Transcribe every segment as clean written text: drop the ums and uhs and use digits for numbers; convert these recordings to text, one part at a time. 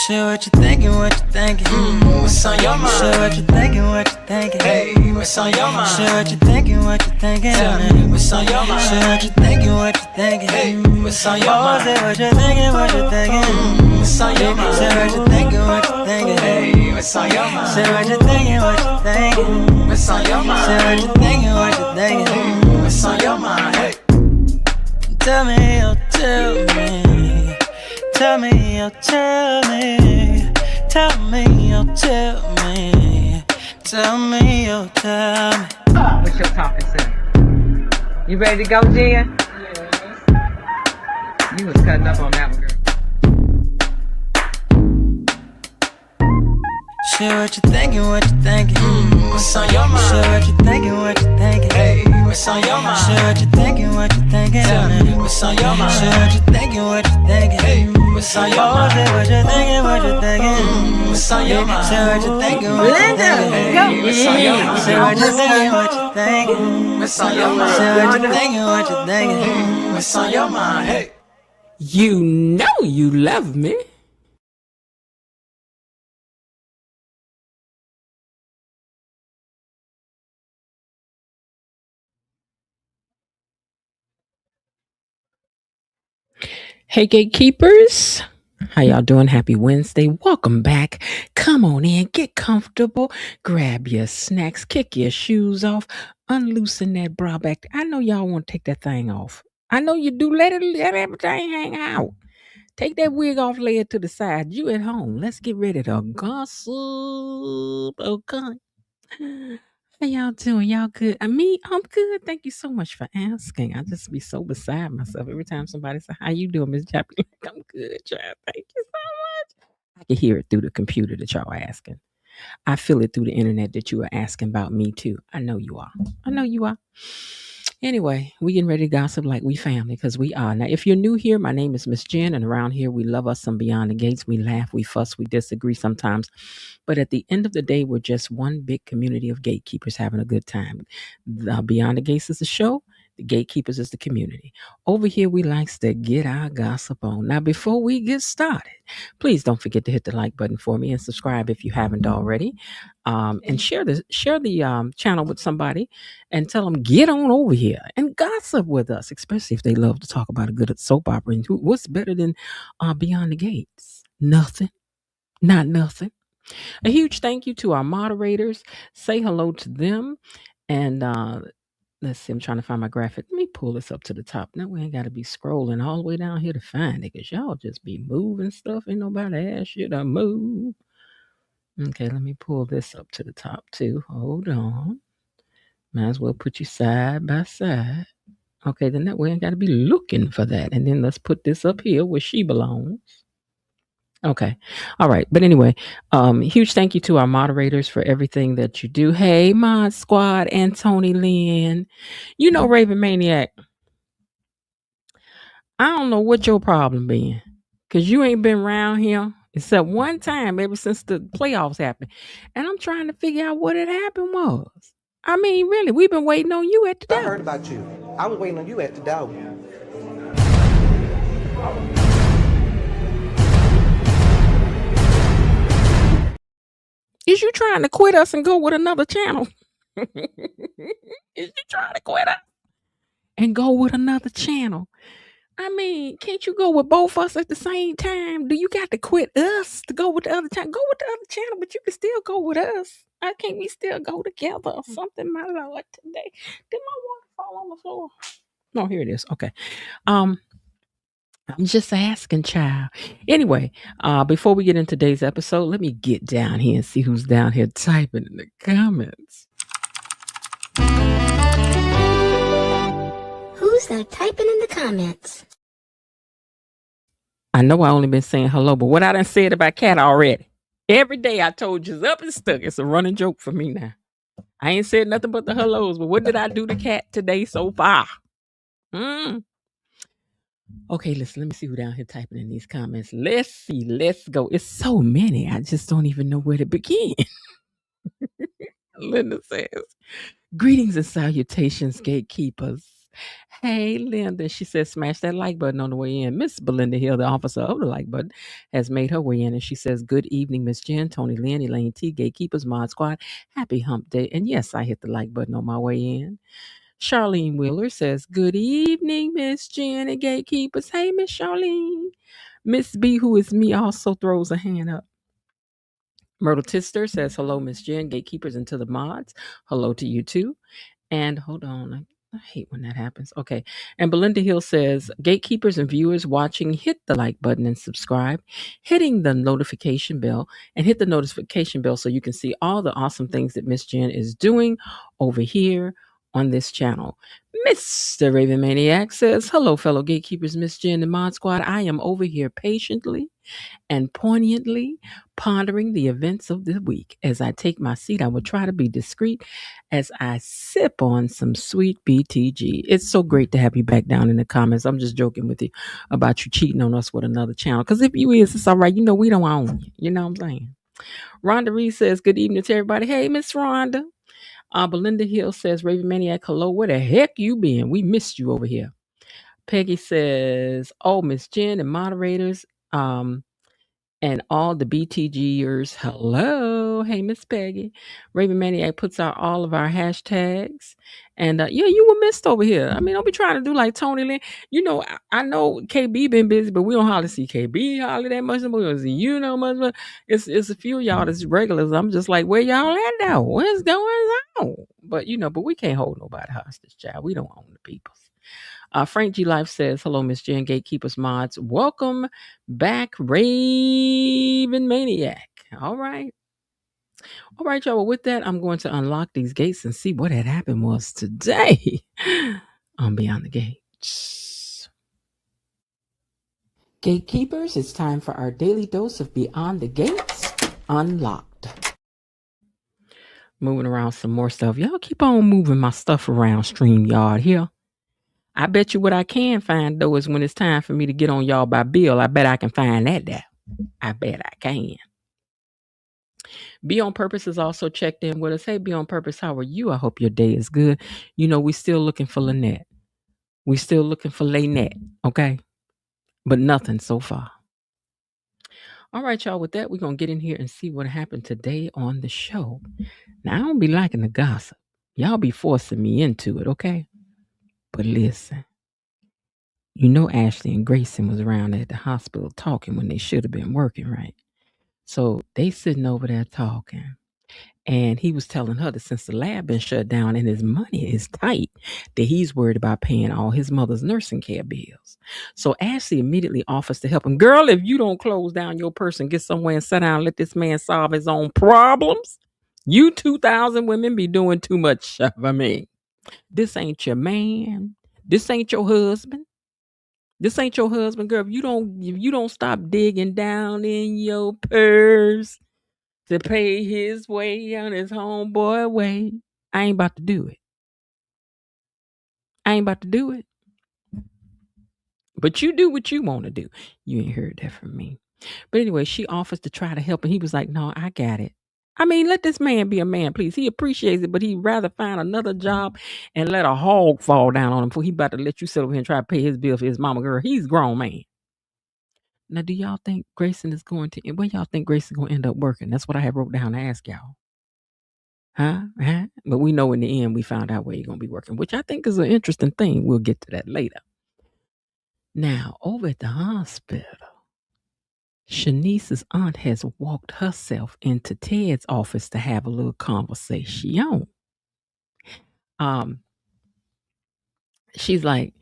Share what you thinking, what you thinking. What's on your mind? Share what you thinking, what you thinking. Hey, what's on your mind? Share what you thinking, what you thinking. Tell me, what's on your mind? Share what you thinking, what you thinking. Hey, what's on your Oh, mind? say what you thinking, what you thinking. What's on your mind? Share what you thinking, what you thinking. Hey, what's on your mind? Share what you thinking, what you thinking. What's on your mind? Share what you thinking, what you thinking. What's on your mind? Hey, Tell me, oh, tell me. Tell me, oh, tell me. Tell me, oh, tell me. Tell me, oh, tell me. What's your topic, sir? You ready to go, Jen? You was cutting up on that one, girl. Share what you thinking, what you thinking. what's on your mind? Share what you thinking, what you thinking. Hey, what's on your mind? Share what you thinking, what you thinking. Tell me, what's on your mind? Share what you thinking, what you thinking. Hey, what's on your Oh, mind? say what you thinking, what you thinking. What's on your mind? Share what you thinking, what you thinking. Hey, what's on your mind? Share what you thinking, what you thinking. What's on your mind? Share what you thinking, what you thinking. What's on your mind? Hey, You know you love me. Hey, gatekeepers. How y'all doing? Happy Wednesday. Welcome back. Come on in, get comfortable, grab your snacks, kick your shoes off, unloosen that bra back. I know y'all want to take that thing off. I know you do. Let everything hang out. Take that wig off, lay it to the side. You at home. Let's get ready to gossip. Okay. How y'all doing? Y'all good? I'm good. Thank you so much for asking. I just be so beside myself every time somebody say, "How you doing, Miss Jappy?" Like, I'm good, child. Thank you so much. I can hear it through the computer that y'all are asking. I feel it through the internet that you are asking about me too. I know you are. I know you are. Anyway, we getting ready to gossip like we family because we are. Now, if you're new here, my name is Miss Jen, and around here we love us some Beyond the Gates. We laugh, we fuss, we disagree sometimes. But at the end of the day, we're just one big community of gatekeepers having a good time. The Beyond the Gates is the show. The gatekeepers is the community. Over here, we likes to get our gossip on. Now, before we get started, please don't forget to hit the like button for me and subscribe if you haven't already. And share the channel with somebody and tell them get on over here and gossip with us, especially if they love to talk about a good soap opera. And what's better than Beyond the Gates? Nothing. Not nothing. A huge thank you to our moderators. Say hello to them. And let's see, I'm trying to find my graphic. Let me pull this up to the top. Now we ain't got to be scrolling all the way down here to find it because y'all just be moving stuff. Ain't nobody ask you to move. Okay, let me pull this up to the top too. Hold on. Might as well put you side by side. Okay, then that way I ain't got to be looking for that. And then let's put this up here where she belongs. Okay. All right. But anyway, huge thank you to our moderators for everything that you do. Hey, Mod Squad and Tony Lynn. You know, Raven Maniac, I don't know what your problem been. Because you ain't been around here except one time ever since the playoffs happened. And I'm trying to figure out what had happened was. I mean, really, we've been waiting on you at the I door. heard about you. I was waiting on you at the door. Is you trying to quit us and go with another channel? Is you trying to quit us and go with another channel? I mean, can't you go with both of us at the same time? Do you got to quit us to go with the other channel? Go with the other channel, but you can still go with us. Can't we still go together or something, my Lord, today? Did my water fall on the floor? No, here it is. Okay. I'm just asking, child. Anyway, before we get into today's episode, let me get down here and see who's down here typing in the comments. Who's that typing in the comments? I know I only been saying hello, but what I done said about Kat already. Every day I told you it's up and stuck. It's a running joke for me now. I ain't said nothing but the hellos, but what did I do to Kat today so far? Okay, listen, let me see who down here typing in these comments. Let's see, let's go. It's so many, I just don't even know where to begin. Linda says, greetings and salutations, gatekeepers. Hey, Linda. She says, smash that like button on the way in. Miss Belinda Hill, the officer of the like button, has made her way in. And she says, good evening, Miss Jen, Tony Lynn, Elaine T, Gatekeepers, Mod Squad. Happy hump day. And yes, I hit the like button on my way in. Charlene Wheeler says, good evening, Miss Jen and Gatekeepers. Hey, Miss Charlene. Miss B, who is me, also throws a hand up. Myrtle Tister says, hello, Miss Jen, Gatekeepers, and to the mods. Hello to you too. And hold on, I hate when that happens. Okay. And Belinda Hill says, gatekeepers and viewers watching, hit the like button and subscribe, hitting the notification bell, and hit the notification bell so you can see all the awesome things that Miss Jen is doing over here on this channel. Mr. Raven Maniac says, hello, fellow gatekeepers, Miss Jen and Mod Squad. I am over here patiently and poignantly pondering the events of the week. As I take my seat, I will try to be discreet as I sip on some sweet BTG. It's so great to have you back down in the comments. I'm just joking with you about you cheating on us with another channel. Because if you is, it's all right. You know, we don't own you. You know what I'm saying? Rhonda Reed says, good evening to everybody. Hey, Miss Rhonda. Belinda Hill says, Raven Maniac, hello. Where the heck you been? We missed you over here. Peggy says, oh, Miss Jen and moderators, and all the BTGers, hello. Hey, Miss Peggy. Raven Maniac puts out all of our hashtags. And yeah, you were missed over here. I mean, don't be trying to do like Tony Lynn. You know, I know KB been busy, but we don't hardly see KB hardly that much. We don't see you know much. But it's a few of y'all that's regulars. I'm just like, where y'all at now? What's going on? But you know, but we can't hold nobody hostage, child. We don't own the people. Frank G. Life says, hello, Miss Jen, Gatekeepers Mods. Welcome back, Raven Maniac. All right. All right, y'all. Well, with that, I'm going to unlock these gates and see what had happened was today on Beyond the Gates. Gatekeepers, it's time for our daily dose of Beyond the Gates Unlocked. Moving around some more stuff. Y'all keep on moving my stuff around StreamYard here. I bet you what I can find, though, is when it's time for me to get on y'all by bill. I bet I can find that there. I bet I can. Be on Purpose is also checked in with us. Hey, Be on Purpose, how are you? I hope your day is good. You know, we still looking for Lynette. We still looking for Lynette, okay? But nothing so far. All right, y'all, with that, we're going to get in here and see what happened today on the show. Now, I don't be liking the gossip. Y'all be forcing me into it, okay? But listen. You know Ashley and Grayson was around at the hospital talking when they should have been working, right? So they sitting over there talking. And he was telling her that since the lab been shut down and his money is tight, that he's worried about paying all his mother's nursing care bills. So Ashley immediately offers to help him. Girl, if you don't close down your purse and get somewhere and sit down and let this man solve his own problems, you 2,000 women be doing too much stuff. I mean, this ain't your man. This ain't your husband. This ain't your husband, girl. If you don't stop digging down in your purse to pay his way on his homeboy way, I ain't about to do it. I ain't about to do it. But you do what you want to do. You ain't heard that from me. But anyway, she offers to try to help, and he was like, no, I got it. I mean, let this man be a man, please. He appreciates it, but he'd rather find another job and let a hog fall down on him before he about to let you sit over here and try to pay his bill for his mama. Girl, he's a grown man. Now, do y'all think Grayson is going to, where y'all think Grayson is going to end up working? That's what I have wrote down to ask y'all. Huh? But we know in the end, we found out where he's going to be working, which I think is an interesting thing. We'll get to that later. Now, over at the hospital, Shanice's aunt has walked herself into Ted's office to have a little conversation. She's like,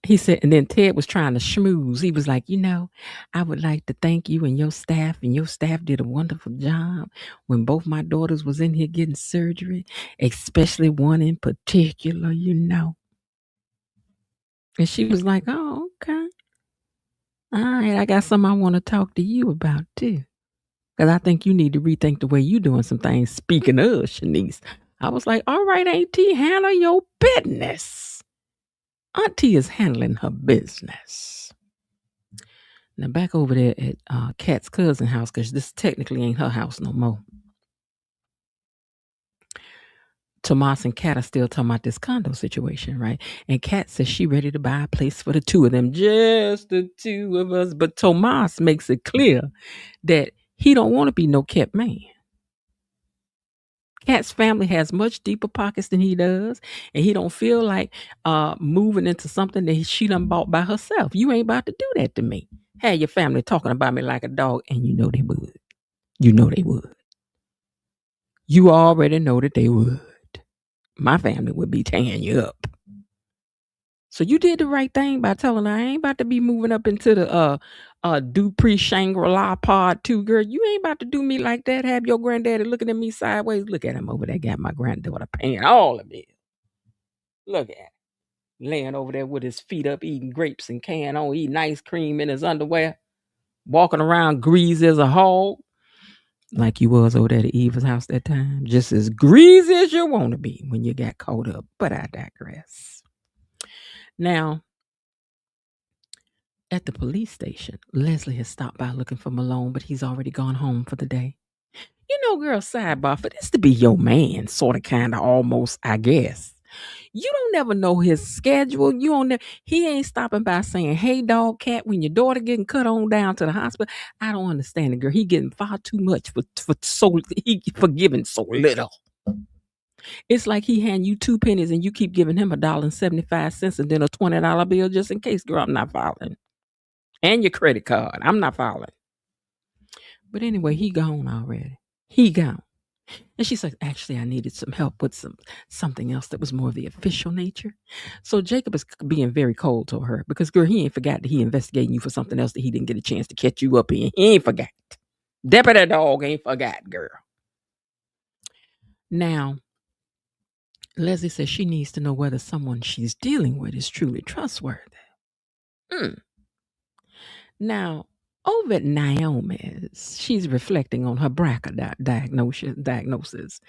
he said, and then Ted was trying to schmooze. He was like, I would like to thank you and your staff did a wonderful job when both my daughters was in here getting surgery, especially one in particular, And she was like, oh, okay. All right, I got something I want to talk to you about too. Because I think you need to rethink the way you doing some things. Speaking of Shanice, I was like, all right, Auntie, handle your business. Auntie is handling her business. Now back over there at Kat's cousin house, because this technically ain't her house no more. Tomas and Kat are still talking about this condo situation, right? And Kat says she ready to buy a place for the two of them, just the two of us. But Tomas makes it clear that he don't want to be no kept man. Kat's family has much deeper pockets than he does, and he don't feel like moving into something that she done bought by herself. You ain't about to do that to me. Had your family talking about me like a dog, and you know they would. You know they would. You already know that they would. My family would be tearing you up. So you did the right thing by telling her I ain't about to be moving up into the Dupree Shangri-La Pod 2, girl. You ain't about to do me like that. Have your granddaddy looking at me sideways. Look at him over there. Got my granddaughter paying all of it. Look at him. Laying over there with his feet up, eating grapes and can on, eating ice cream in his underwear, walking around greasy as a hog. Like you was over there at Eva's house that time. Just as greasy as you want to be when you got caught up. But I digress. Now, at the police station, Leslie has stopped by looking for Malone, but he's already gone home for the day. You know, girl, sidebar, for this to be your man, sort of, kind of, almost, I guess. You don't never know his schedule. You don't know. He ain't stopping by saying, hey, dog, Cat, when your daughter getting cut on down to the hospital. I don't understand it, girl. He getting far too much for giving so little. It's like he hand you 2 pennies and you keep giving him $1.75 and then a $20 bill just in case. Girl, I'm not following. And your credit card. I'm not following. But anyway, he gone already. He gone. And she's like, actually, I needed some help with something else that was more of the official nature. So Jacob is being very cold to her because, girl, he ain't forgot that he investigating you for something else that he didn't get a chance to catch you up in. He ain't forgot. Deputy dog ain't forgot, girl. Now, Leslie says she needs to know whether someone she's dealing with is truly trustworthy. Now, over at Naomi's, she's reflecting on her BRCA diagnosis.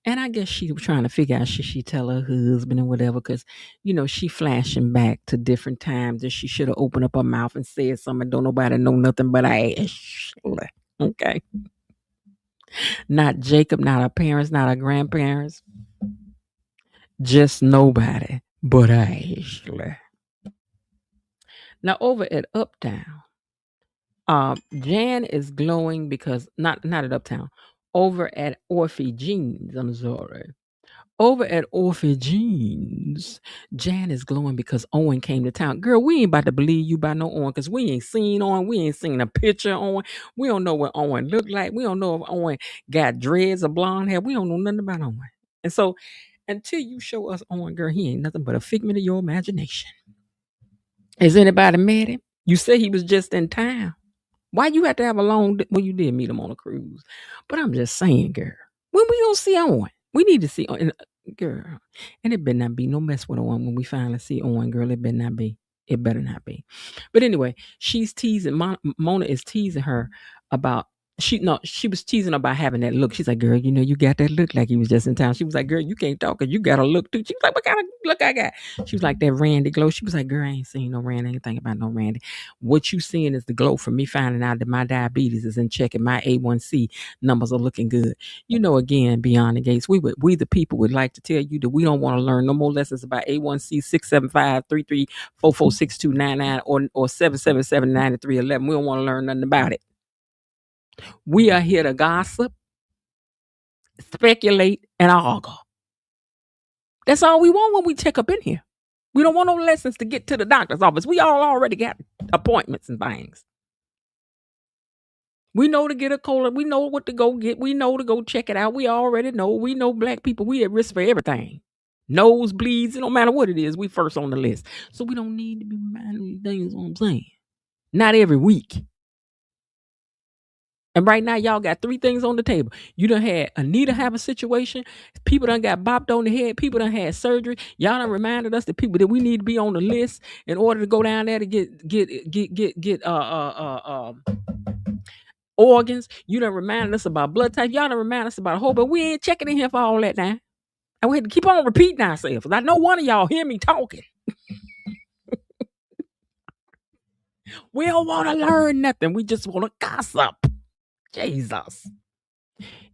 And I guess she was trying to figure out, should she tell her husband and whatever, because, you know, she flashing back to different times that she should have opened up her mouth and said something. Don't nobody know nothing but Ashley. Okay. Not Jacob, not her parents, not her grandparents. Just nobody but Ashley. Now, over at Uptown, Jan is glowing because not at Uptown, over at Orphe Jeans. I'm sorry. Over at Orphe Jeans, Jan is glowing because Owen came to town. Girl, we ain't about to believe you by no Owen because we ain't seen Owen. We ain't seen a picture of Owen. We don't know what Owen looked like. We don't know if Owen got dreads or blonde hair. We don't know nothing about Owen. And so until you show us Owen, girl, he ain't nothing but a figment of your imagination. Has anybody met him? You say he was just in town. Why you have to have a long, well, you did meet him on a cruise. But I'm just saying, girl, when we gonna see Owen? We need to see Owen, girl. And it better not be no mess with Owen when we finally see Owen, girl. It better not be. It better not be. But anyway, she's teasing, Mona is teasing her about, she was teasing about having that look. She's like, girl, you know, you got that look like he was just in town. She was like, girl, you can't talk because you got a look too. She was like, what kind of look I got? She was like, that Randy glow. She was like, girl, I ain't seen no Randy. Anything about no Randy. What you seeing is the glow from me finding out that my diabetes is in check and my A1C numbers are looking good. You know, again, beyond the gates, we the people would like to tell you that we don't want to learn no more lessons about A1C 675-3344-6299 or 777-9311. We don't want to learn nothing about it. We are here to gossip, speculate, and argue. That's all we want when we check up in here. We don't want no lessons to get to the doctor's office. We all already got appointments and things. We know to get a colon. We know what to go get. We know to go check it out. We already know. We know black people, we at risk for everything. Nosebleeds, it don't matter what it is. We first on the list. So we don't need to be reminded of these things, what I'm saying. Not every week. And right now, y'all got 3 things on the table. You done had Anita have a situation. People done got bopped on the head. People done had surgery. Y'all done reminded us, the people that we need to be on the list in order to go down there to get organs. You done reminded us about blood type. Y'all done reminded us about a whole, but we ain't checking in here for all that now. And we had to keep on repeating ourselves. I know one of y'all hear me talking. We don't want to learn nothing. We just want to gossip. Jesus.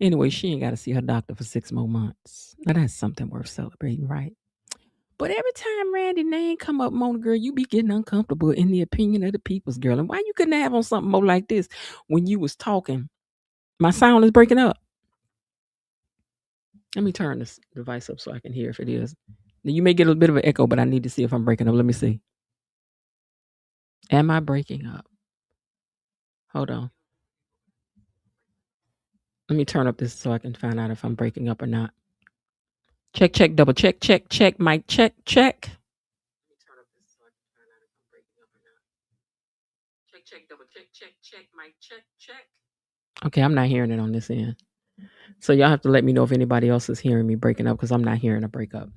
Anyway, she ain't got to see her doctor for 6 more months. Now that's something worth celebrating, right? But every time Randy name come up, Mona girl, you be getting uncomfortable in the opinion of the people's girl. And why you couldn't have on something more like this when you was talking? My sound is breaking up. Let me turn this device up so I can hear if it is. Now, you may get a bit of an echo, but I need to see if I'm breaking up. Let me see. Am I breaking up? Hold on. Let me turn up this so I can find out if I'm breaking up or not. Check, check, double check, check, check, mic check, check. Check, check, double check, check, check, mic check, check. Okay, I'm not hearing it on this end. So y'all have to let me know if anybody else is hearing me breaking up because I'm not hearing a breakup.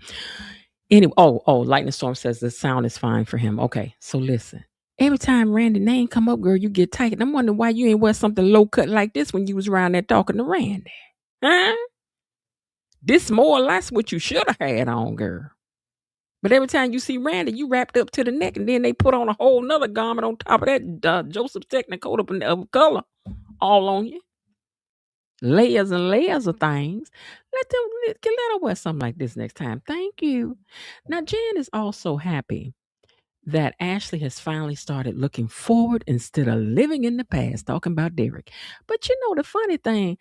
Anyway, Lightning Storm says the sound is fine for him. Okay, so listen. Every time Randy name come up, girl, you get tight. And I'm wondering why you ain't wear something low cut like this when you was around there talking to Randy. Huh? This more or less what you should have had on, girl. But every time you see Randy, you wrapped up to the neck, and then they put on a whole nother garment on top of that Joseph Technicolor of color all on you. Layers and layers of things. Let her wear something like this next time. Thank you. Now, Jan is also happy that Ashley has finally started looking forward instead of living in the past, talking about Derek. But you know, the funny thing,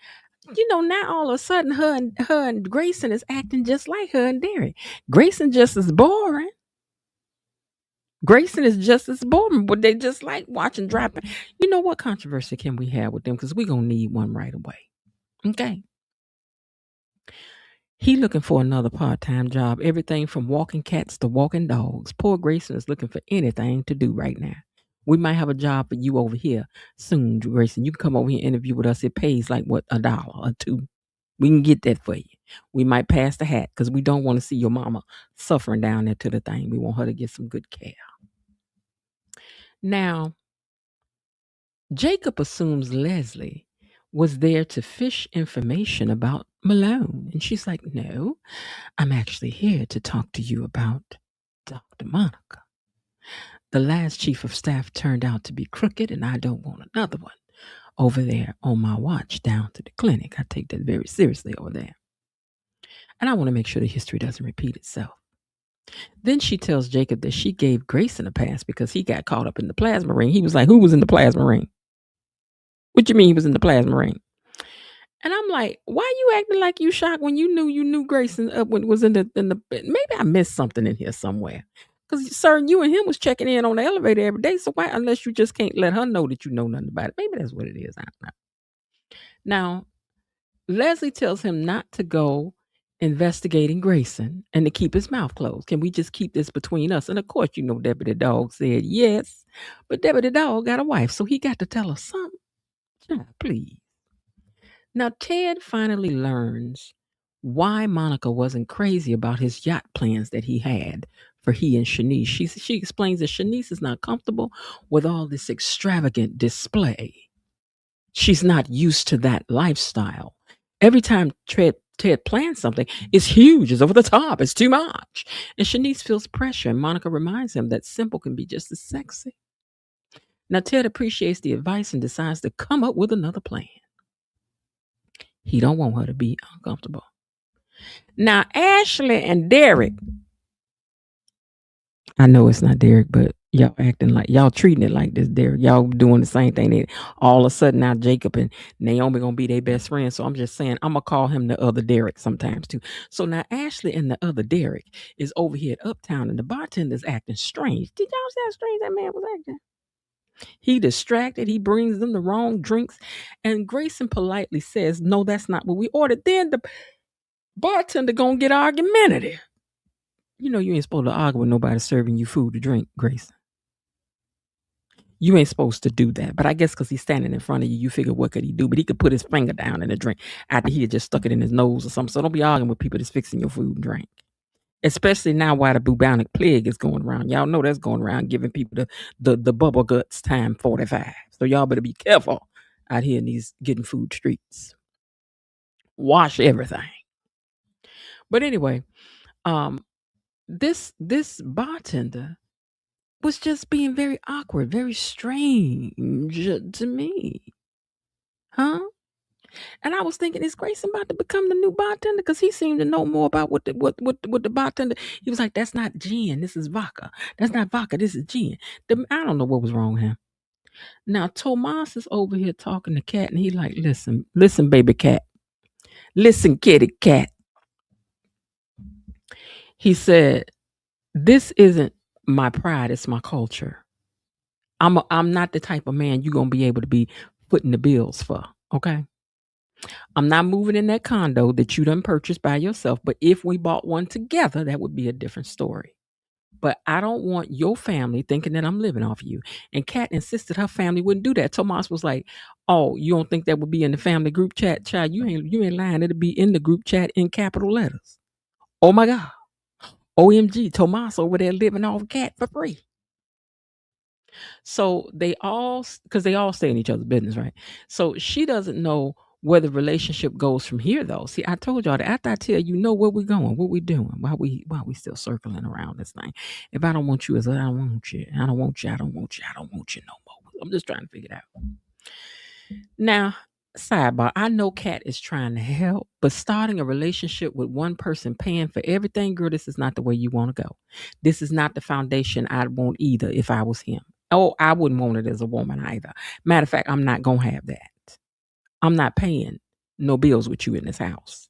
now all of a sudden her and Grayson is acting just like her and Derek. Grayson just as boring. Grayson is just as boring, but they just like watching dropping. You know what controversy can we have with them? Because we're gonna need one right away. Okay. He looking for another part-time job, everything from walking cats to walking dogs. Poor Grayson is looking for anything to do right now. We might have a job for you over here soon, Grayson. You can come over here and interview with us. It pays like what, $1 or $2. We can get that for you. We might pass the hat because we don't want to see your mama suffering down there to the thing. We want her to get some good care. Now, Jacob assumes Leslie was there to fish information about Malone. And she's like, no, I'm actually here to talk to you about Dr. Monica. The last chief of staff turned out to be crooked, and I don't want another one over there on my watch down to the clinic. I take that very seriously over there. And I want to make sure the history doesn't repeat itself. Then she tells Jacob that she gave Grayson a pass because he got caught up in the plasma ring. He was like, who was in the plasma ring? What you mean he was in the plasma ring? And I'm like, why you acting like you shocked when you knew Grayson when it was in the maybe I missed something in here somewhere. Because sir, you and him was checking in on the elevator every day. So why, unless you just can't let her know that you know nothing about it? Maybe that's what it is. I don't know. Now, Leslie tells him not to go investigating Grayson and to keep his mouth closed. Can we just keep this between us? And of course, Deputy Dog said yes, but Deputy Dog got a wife, so he got to tell her something. Child, please. Now, Ted finally learns why Monica wasn't crazy about his yacht plans that he had for he and Shanice. She explains that Shanice is not comfortable with all this extravagant display. She's not used to that lifestyle. Every time Ted plans something, it's huge, it's over the top, it's too much. And Shanice feels pressure, and Monica reminds him that simple can be just as sexy. Now, Ted appreciates the advice and decides to come up with another plan. He don't want her to be uncomfortable. Now, Ashley and Derek, I know it's not Derek, but y'all acting like y'all treating it like this, Derek. Y'all doing the same thing. All of a sudden now Jacob and Naomi gonna be their best friends. So I'm just saying I'm gonna call him the other Derek sometimes too. So now Ashley and the other Derek is over here at Uptown, and the bartender's acting strange. Did y'all see how strange that man was acting? He distracted. He brings them the wrong drinks, and Grayson politely says, "No, that's not what we ordered." Then the bartender gonna get argumentative. You ain't supposed to argue with nobody serving you food to drink, Grayson. You ain't supposed to do that. But I guess because he's standing in front of you, you figure what could he do? But he could put his finger down in the drink after he had just stuck it in his nose or something. So don't be arguing with people that's fixing your food and drink. Especially now while the bubonic plague is going around. Y'all know that's going around giving people the bubble guts time 45. So y'all better be careful out here in these getting food streets. Wash everything. But anyway, this bartender was just being very awkward, very strange to me. Huh? And I was thinking, is Grayson about to become the new bartender? Because he seemed to know more about what the bartender. He was like, that's not gin, this is vodka. That's not vodka, this is gin. I don't know what was wrong with him. Now Tomas is over here talking to Kat, and he like, listen, baby cat. Listen, kitty cat. He said, this isn't my pride, it's my culture. I'm not the type of man you're gonna be able to be footing the bills for. Okay. I'm not moving in that condo that you done purchased by yourself. But if we bought one together, that would be a different story. But I don't want your family thinking that I'm living off you. And Kat insisted her family wouldn't do that. Tomas was like, "Oh, you don't think that would be in the family group chat? Child, you ain't lying. It'll be in the group chat in capital letters. Oh my God. OMG, Tomas over there living off Kat for free." So because they all stay in each other's business, right? So she doesn't know where the relationship goes from here, though. See, I told y'all that after I tell you know where we're going, what we're doing, why we still circling around this thing. If I don't want you, as I don't want you. I don't want you. I don't want you. I don't want you no more. I'm just trying to figure it out. Now, sidebar, I know Kat is trying to help, but starting a relationship with one person paying for everything, girl, this is not the way you want to go. This is not the foundation I'd want either if I was him. Oh, I wouldn't want it as a woman either. Matter of fact, I'm not going to have that. I'm not paying no bills with you in this house.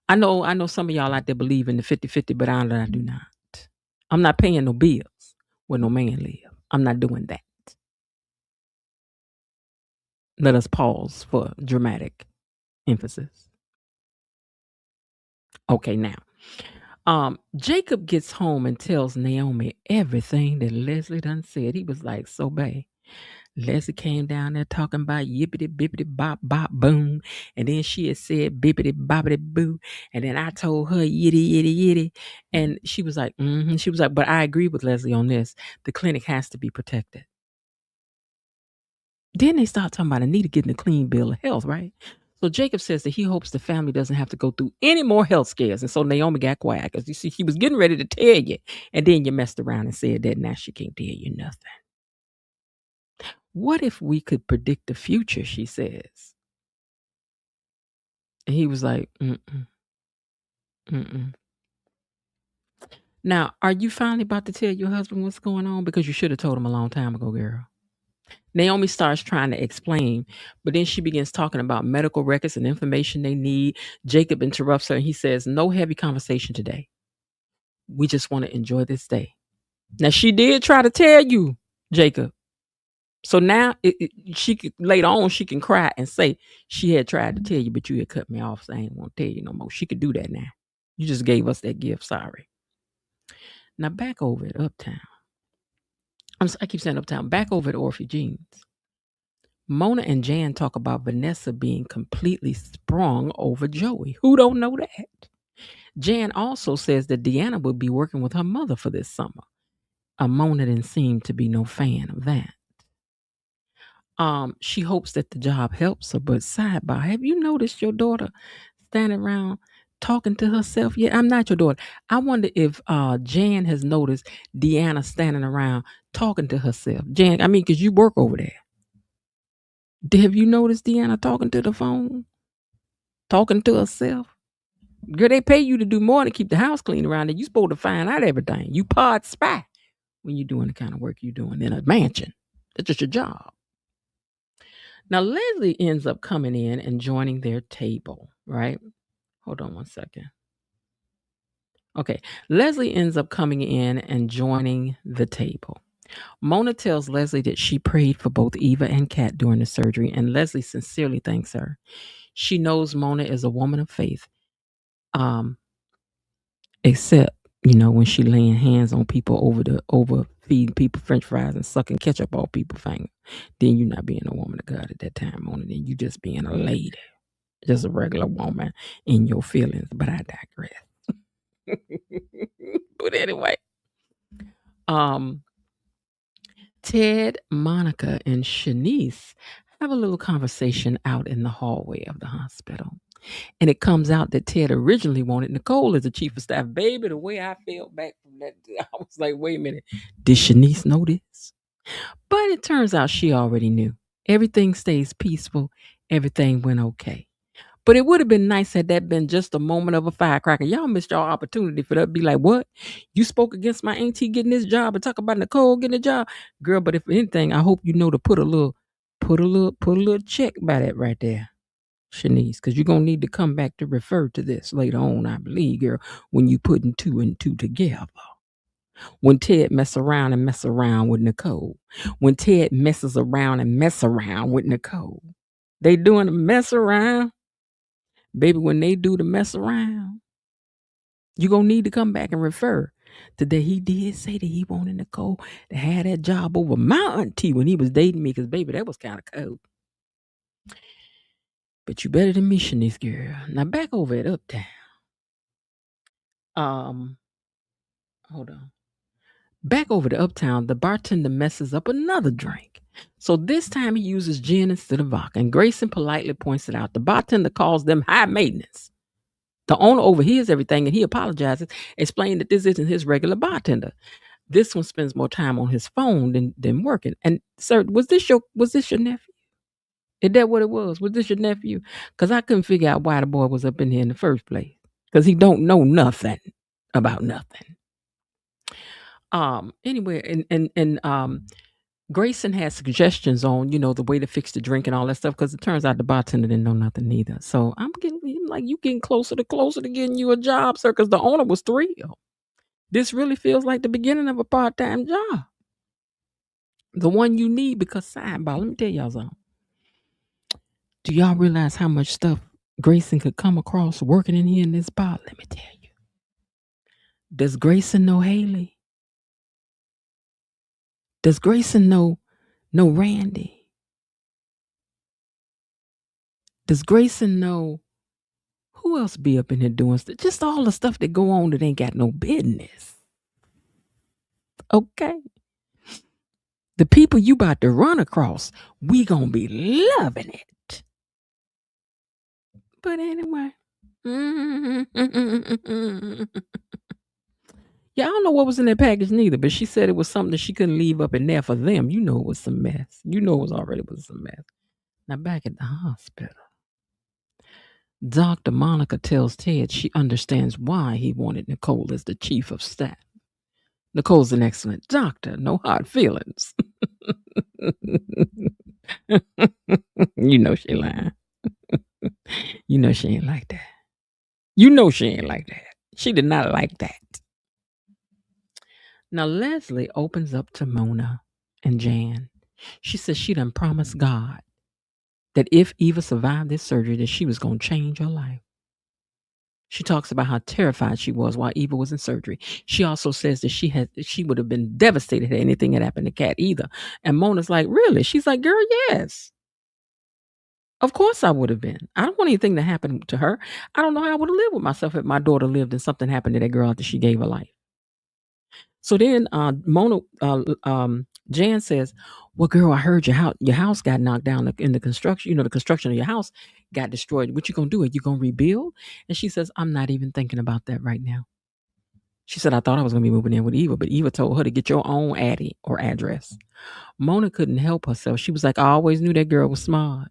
I know some of y'all out there believe in the 50-50, but I do not. I'm not paying no bills where no man live. I'm not doing that. Let us pause for dramatic emphasis. Okay, now, Jacob gets home and tells Naomi everything that Leslie done said. He was like, so babe, Leslie came down there talking about yippity bippity bop bop boom, and then she had said bippity boppity boo, and then I told her yitty yitty yitty, and she was like, she was like, but I agree with Leslie on this. The clinic has to be protected. Then they start talking about Anita getting a clean bill of health, right? So Jacob says that he hopes the family doesn't have to go through any more health scares. And so Naomi got quiet because you see, he was getting ready to tell you. And then you messed around and said that now she can't tell you nothing. What if we could predict the future, she says. And he was like, mm-mm. Now, are you finally about to tell your husband what's going on? Because you should have told him a long time ago, girl. Naomi starts trying to explain, but then she begins talking about medical records and information they need. Jacob interrupts her and he says, no heavy conversation today. We just want to enjoy this day. Now, she did try to tell you, Jacob. So now she could, later on, she can cry and say she had tried to tell you, but you had cut me off, so I ain't want to tell you no more. She could do that now. You just gave us that gift. Sorry. Now, back over at Uptown. I keep saying Uptown. Back over at Orphe Jeans. Mona and Jan talk about Vanessa being completely sprung over Joey. Who don't know that? Jan also says that Deanna will be working with her mother for this summer. Mona didn't seem to be no fan of that. She hopes that the job helps her, but sidebar, have you noticed your daughter standing around talking to herself? Yeah, I'm not your daughter. I wonder if Jan has noticed Deanna standing around talking to herself. Jan, I mean, because you work over there. Have you noticed Deanna talking to the phone? Talking to herself? Girl, they pay you to do more than keep the house clean around there. You supposed to find out everything. You pod spy when you're doing the kind of work you're doing in a mansion. That's just your job. Now, Leslie ends up coming in and joining their table, right? Hold on one second. Okay, Leslie ends up coming in and joining the table. Mona tells Leslie that she prayed for both Eva and Kat during the surgery, and Leslie sincerely thanks her. She knows Mona is a woman of faith, except, when she laying hands on people over feeding people French fries and sucking ketchup off people's fingers. Then you're not being a woman of God at that time, Mona. Then you just being a lady, just a regular woman in your feelings. But I digress. But anyway, Ted, Monica, and Shanice have a little conversation out in the hallway of the hospital. And it comes out that Ted originally wanted Nicole as the chief of staff. Baby, the way I felt back from that, I was like, wait a minute. Did Shanice know this? But it turns out she already knew. Everything stays peaceful. Everything went okay. But it would have been nice had that been just a moment of a firecracker. Y'all missed y'all opportunity for that to be like, what? You spoke against my auntie getting this job and talk about Nicole getting a job. Girl, but if anything, I hope you know to put a little check by that right there, Shanice, because you're gonna need to come back to refer to this later on, I believe, girl, when you putting two and two together. When Ted mess around with Nicole. When Ted messes around and mess around with Nicole. They doing a mess around. Baby, when they do the mess around, you're going to need to come back and refer to that he did say that he wanted Nicole to have that job over my auntie when he was dating me because, baby, that was kind of cold. But you better than me, Shanice, girl. Now, back over at Uptown. Hold on. Back over to Uptown, the bartender messes up another drink. So this time he uses gin instead of vodka, and Grayson politely points it out. The bartender calls them high maintenance. The owner overhears everything and he apologizes, explaining that this isn't his regular bartender. This one spends more time on his phone than working. And sir, was this your nephew? Is that what it was? Was this your nephew? Because I couldn't figure out why the boy was up in here in the first place. Because he don't know nothing about nothing. Anyway, and Grayson has suggestions on, the way to fix the drink and all that stuff, because it turns out the bartender didn't know nothing either. So I'm like, you getting closer to getting you a job, sir, because the owner was thrilled. This really feels like the beginning of a part-time job. The one you need, because sidebar, let me tell y'all something. Do y'all realize how much stuff Grayson could come across working in here in this bar? Let me tell you. Does Grayson know Haley? Does Grayson know Randy? Does Grayson know who else be up in here doing stuff? Just all the stuff that go on that ain't got no business. Okay? The people you about to run across, we gonna be loving it. But anyway. Yeah, I don't know what was in that package neither, but she said it was something that she couldn't leave up in there for them. You know it was some mess. You know it was some mess. Now back at the hospital, Dr. Monica tells Ted she understands why he wanted Nicole as the chief of staff. Nicole's an excellent doctor, no hard feelings. You know she lying. You know she ain't like that. You know she ain't like that. She did not like that. Now Leslie opens up to Mona and Jan. She says she done promised God that if Eva survived this surgery, that she was going to change her life. She talks about how terrified she was while Eva was in surgery. She also says that she would have been devastated had anything had happened to Kat either. And Mona's like, really? She's like, girl, yes. Of course I would have been. I don't want anything to happen to her. I don't know how I would have lived with myself if my daughter lived and something happened to that girl after she gave her life. So then Jan says, well, girl, I heard your house got knocked down in the construction. The construction of your house got destroyed. What you going to do? Are you going to rebuild? And she says, I'm not even thinking about that right now. She said, I thought I was going to be moving in with Eva, but Eva told her to get your own addy or address. Mona couldn't help herself. She was like, I always knew that girl was smart.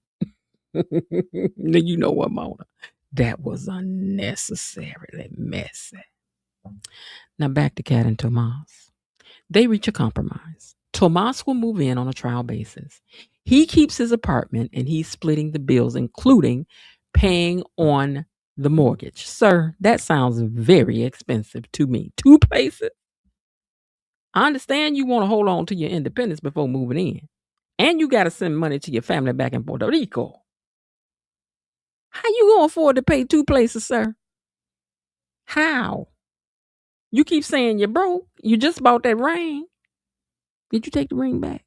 You know what, Mona? That was unnecessarily messy. Now back to Kat and Tomaz. They reach a compromise. Tomaz will move in on a trial basis. He keeps his apartment and he's splitting the bills, including paying on the mortgage. Sir, that sounds very expensive to me. 2 places. I understand you want to hold on to your independence before moving in. And you got to send money to your family back in Puerto Rico. How you going to afford to pay 2 places, sir? How? You keep saying you're broke. You just bought that ring. Did you take the ring back?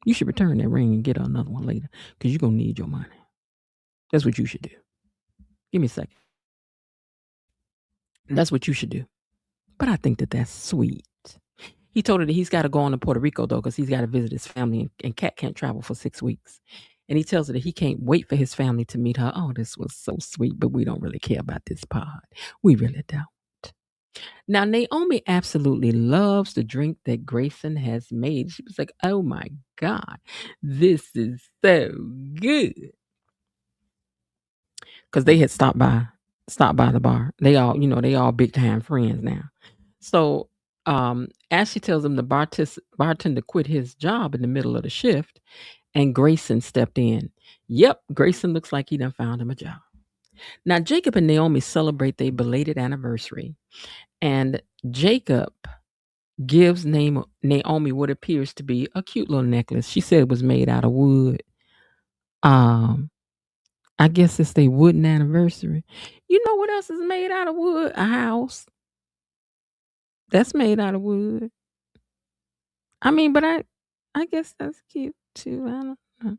You should return that ring and get another one later because you're going to need your money. That's what you should do. Give me a second. That's what you should do. But I think that's sweet. He told her that he's got to go on to Puerto Rico, though, because he's got to visit his family, and Kat can't travel for 6 weeks. And he tells her that he can't wait for his family to meet her. Oh, this was so sweet, but we don't really care about this part. We really don't. Now, Naomi absolutely loves the drink that Grayson has made. She was like, oh my God, this is so good. because they had stopped by the bar. They all, they all big time friends now. So Ashley tells him the bartender quit his job in the middle of the shift, and Grayson stepped in. Yep, Grayson looks like he done found him a job. Now Jacob and Naomi celebrate their belated anniversary, and Jacob gives Naomi what appears to be a cute little necklace. She said it was made out of wood. I guess it's their wooden anniversary. You know what else is made out of wood? A house. That's made out of wood. I mean, but I guess that's cute too. I don't know.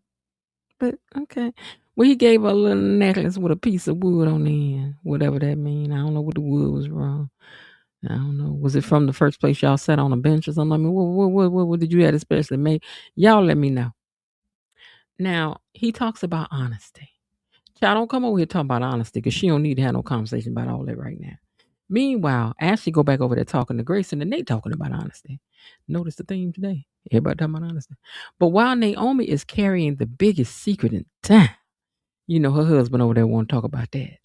But okay. Well, he gave her a little necklace with a piece of wood on the end. Whatever that mean. I don't know what the wood was wrong. I don't know. Was it from the first place y'all sat on a bench or something? I mean, what did you have especially made? Y'all let me know. Now, he talks about honesty. Child, don't come over here talking about honesty because she don't need to have no conversation about all that right now. Meanwhile, Ashley go back over there talking to Grayson and they talking about honesty. Notice the theme today. Everybody talking about honesty. But while Naomi is carrying the biggest secret in town, her husband over there won't talk about that.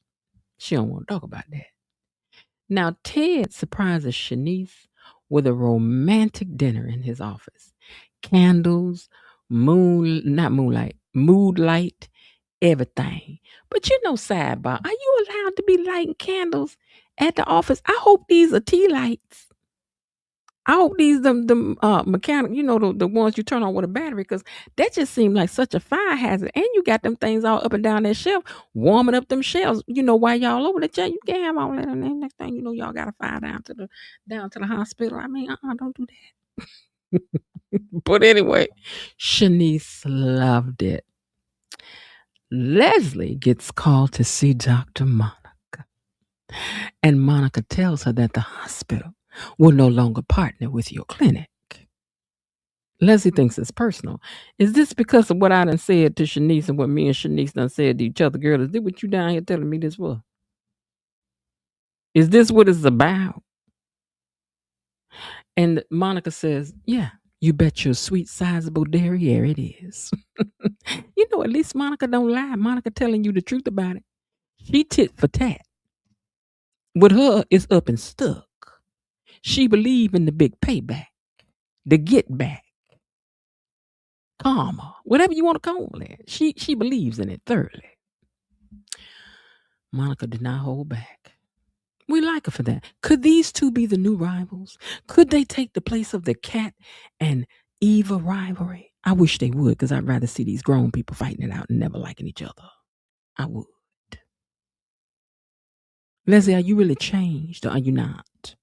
She don't want to talk about that. Now, Ted surprises Shanice with a romantic dinner in his office. Candles, moonlight, everything. But sidebar, are you allowed to be lighting candles at the office? I hope these are tea lights. I hope these the mechanic, the ones you turn on with a battery, because that just seemed like such a fire hazard. And you got them things all up and down that shelf, warming up them shelves. While y'all over the chair, you can't have all that. And then next thing you know, y'all got to fire down to the hospital. I mean, don't do that. But anyway, Shanice loved it. Leslie gets called to see Dr. Monica. And Monica tells her that the hospital will no longer partner with your clinic. Leslie thinks it's personal. Is this because of what I done said to Shanice and what me and Shanice done said to each other? Girl, is this what you down here telling me this for? Is this what it's about? And Monica says, yeah, you bet your sweet, sizable derriere it is. At least Monica don't lie. Monica telling you the truth about it. She tit for tat. With her, it's up and stuck. She believe in the big payback, the get back, karma, whatever you want to call it. She believes in it thoroughly. Monica did not hold back. We like her for that. Could these two be the new rivals? Could they take the place of the Kat and Eva rivalry? I wish they would, because I'd rather see these grown people fighting it out and never liking each other. I would. Leslie, are you really changed or are you not?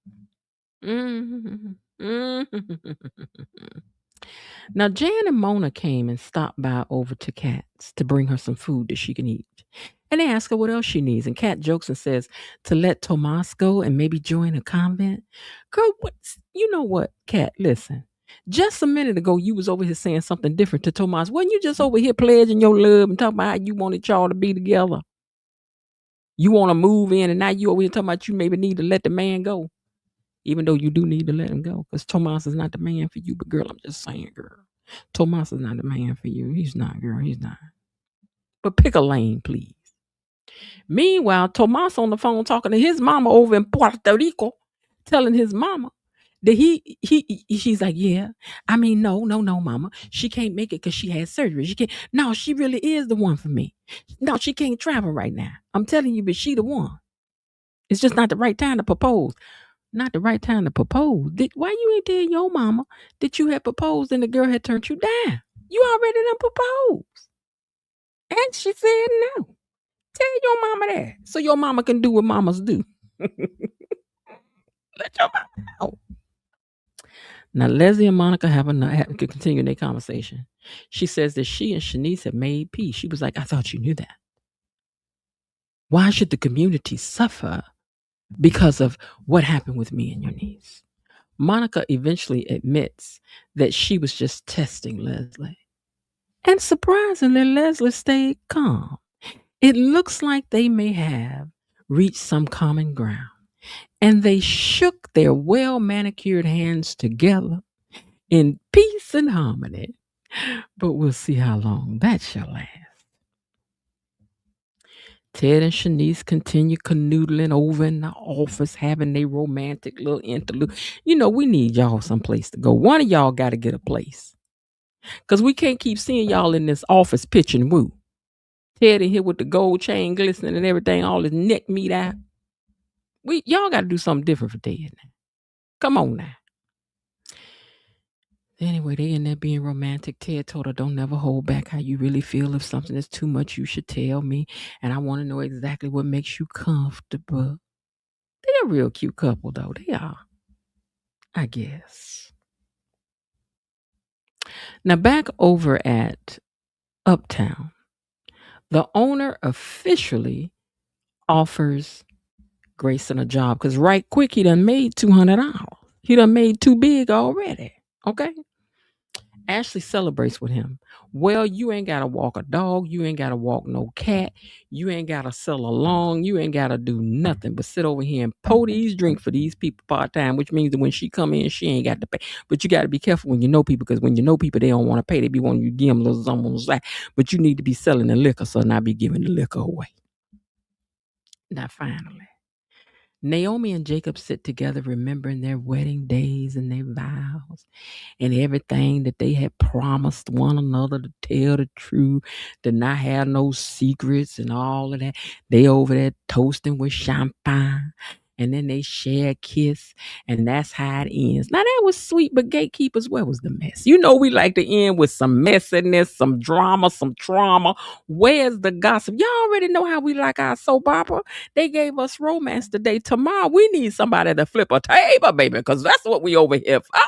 Mm-hmm. Now, Jan and Mona came and stopped by over to Kat's to bring her some food that she can eat. And they ask her what else she needs. And Kat jokes and says to let Tomaz go and maybe join a convent. Girl, you know what, Kat, listen. Just a minute ago, you was over here saying something different to Tomaz. Wasn't you just over here pledging your love and talking about how you wanted y'all to be together? You want to move in, and now you over here talking about you maybe need to let the man go. Even though you do need to let him go, because Tomaz is not the man for you. But girl, I'm just saying, girl. Tomaz is not the man for you. He's not, girl. He's not. But pick a lane, please. Meanwhile, Tomaz on the phone talking to his mama over in Puerto Rico, telling his mama that she's like, yeah. I mean, no, mama. She can't make it because she had surgery. She can't. No, she really is the one for me. No, she can't travel right now. I'm telling you, but she the one. It's just not the right time to propose. Not the right time to propose. Why you ain't tell your mama that you had proposed and the girl had turned you down? You already done proposed. And she said no. Tell your mama that so your mama can do what mamas do. Let your mama know. Now, Leslie and Monica have to continue their conversation. She says that she and Shanice have made peace. She was like, I thought you knew that. Why should the community suffer because of what happened with me and your niece? Monica eventually admits that she was just testing Leslie. And surprisingly, Leslie stayed calm. It looks like they may have reached some common ground. And they shook their well-manicured hands together in peace and harmony. But we'll see how long that shall last. Ted and Shanice continue canoodling over in the office, having their romantic little interlude. You know, we need y'all someplace to go. One of y'all got to get a place. Because we can't keep seeing y'all in this office pitching woo. Ted in here with the gold chain glistening and everything, all his neck meat out. Y'all got to do something different for Ted now. Come on now. Anyway, they in there being romantic. Ted told her, don't never hold back how you really feel. If something is too much, you should tell me. And I want to know exactly what makes you comfortable. They're a real cute couple, though. They are, I guess. Now, back over at Uptown, the owner officially offers Grayson a job because right quick, he done made $200. He done made too big already. Okay. Ashley celebrates with him. Well, you ain't got to walk a dog. You ain't got to walk no cat. You ain't got to sell a lawn. You ain't got to do nothing but sit over here and pour these drinks for these people part time, which means that when she come in, she ain't got to pay. But you got to be careful when you know people because when you know people, they don't want to pay. They be wanting you to give them a little something on the side. But you need to be selling the liquor, so not be giving the liquor away. Now, finally, Naomi and Jacob sit together remembering their wedding days and their vows and everything that they had promised one another to tell the truth, to not have no secrets and all of that. They over there toasting with champagne. And then they share a kiss, and that's how it ends. Now that was sweet, but gatekeepers, where was the mess? You know we like to end with some messiness, some drama, some trauma. Where's the gossip? Y'all already know how we like our soap opera. They gave us romance today. Tomorrow we need somebody to flip a table, baby, because that's what we over here for.